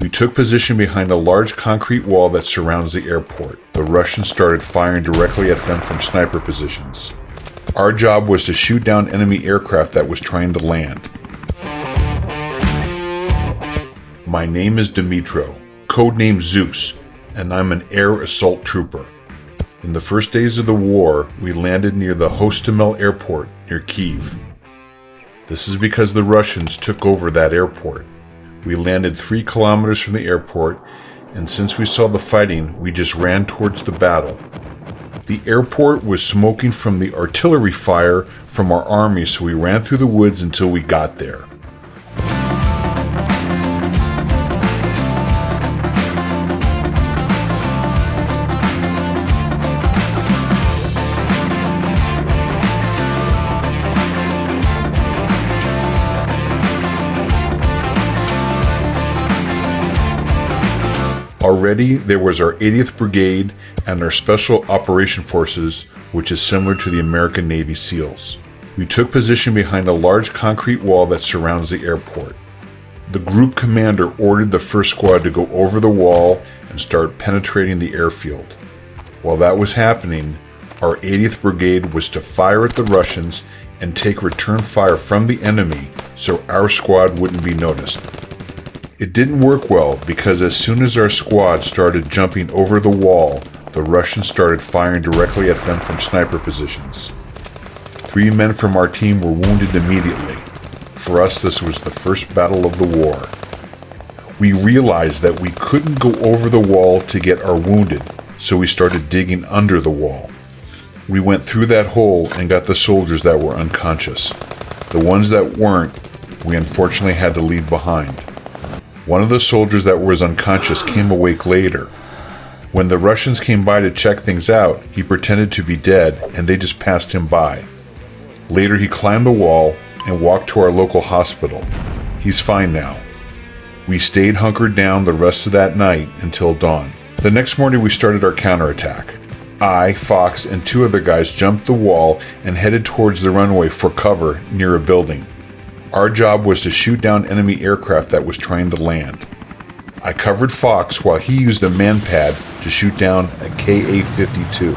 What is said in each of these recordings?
We took position behind a large concrete wall that surrounds the airport. The Russians started firing directly at them from sniper positions. Our job was to shoot down enemy aircraft that was trying to land. My name is Dimitro, codenamed Zeus, and I'm an air assault trooper. In the first days of the war, we landed near the Hostomel Airport near Kyiv. This is because the Russians took over that airport. We landed 3 kilometers from the airport, and since we saw the fighting, we just ran towards the battle. The airport was smoking from the artillery fire from our army, so we ran through the woods until we got there. Already, there was our 80th Brigade and our Special Operation Forces, which is similar to the American Navy SEALs. We took position behind a large concrete wall that surrounds the airport. The group commander ordered the first squad to go over the wall and start penetrating the airfield. While that was happening, our 80th Brigade was to fire at the Russians and take return fire from the enemy so our squad wouldn't be noticed. It didn't work well because as soon as our squad started jumping over the wall, the Russians started firing directly at them from sniper positions. 3 men from our team were wounded immediately. For us, this was the first battle of the war. We realized that we couldn't go over the wall to get our wounded, so we started digging under the wall. We went through that hole and got the soldiers that were unconscious. The ones that weren't, we unfortunately had to leave behind. One of the soldiers that was unconscious came awake later. When the Russians came by to check things out, he pretended to be dead and they just passed him by. Later he climbed the wall and walked to our local hospital. He's fine now. We stayed hunkered down the rest of that night until dawn. The next morning we started our counterattack. I, Fox, and 2 other guys jumped the wall and headed towards the runway for cover near a building. Our job was to shoot down enemy aircraft that was trying to land. I covered Fox while he used a man-pad to shoot down a Ka-52.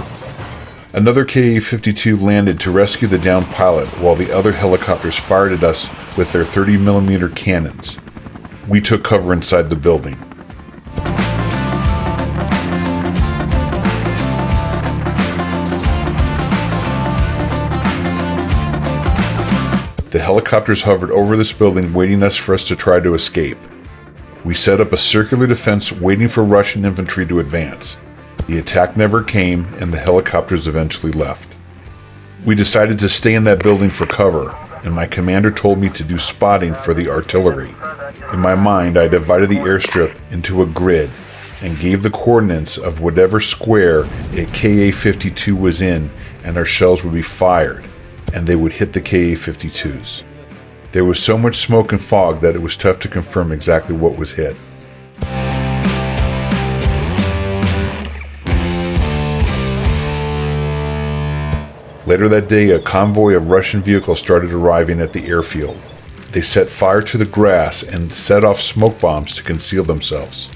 Another Ka-52 landed to rescue the downed pilot while the other helicopters fired at us with their 30mm cannons. We took cover inside the building. The helicopters hovered over this building, waiting for us to try to escape. We set up a circular defense waiting for Russian infantry to advance. The attack never came, and the helicopters eventually left. We decided to stay in that building for cover, and my commander told me to do spotting for the artillery. In my mind, I divided the airstrip into a grid and gave the coordinates of whatever square a Ka-52 was in, and our shells would be fired, and they would hit the Ka-52s. There was so much smoke and fog that it was tough to confirm exactly what was hit. Later that day, a convoy of Russian vehicles started arriving at the airfield. They set fire to the grass and set off smoke bombs to conceal themselves.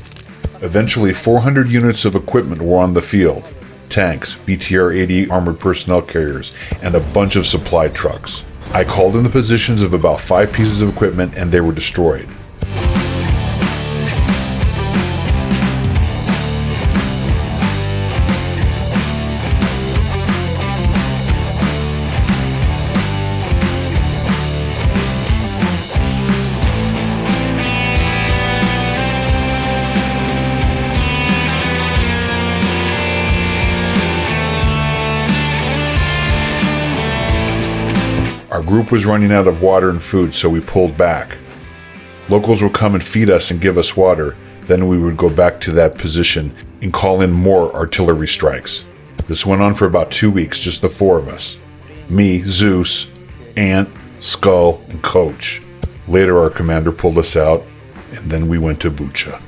Eventually, 400 units of equipment were on the field: tanks, BTR-80 armored personnel carriers, and a bunch of supply trucks. I called in the positions of about 5 pieces of equipment and they were destroyed. Our group was running out of water and food, so we pulled back. Locals would come and feed us and give us water. Then we would go back to that position and call in more artillery strikes. This went on for about 2 weeks, just the 4 of us. Me, Zeus, Ant, Skull, and Coach. Later our commander pulled us out, and then we went to Bucha.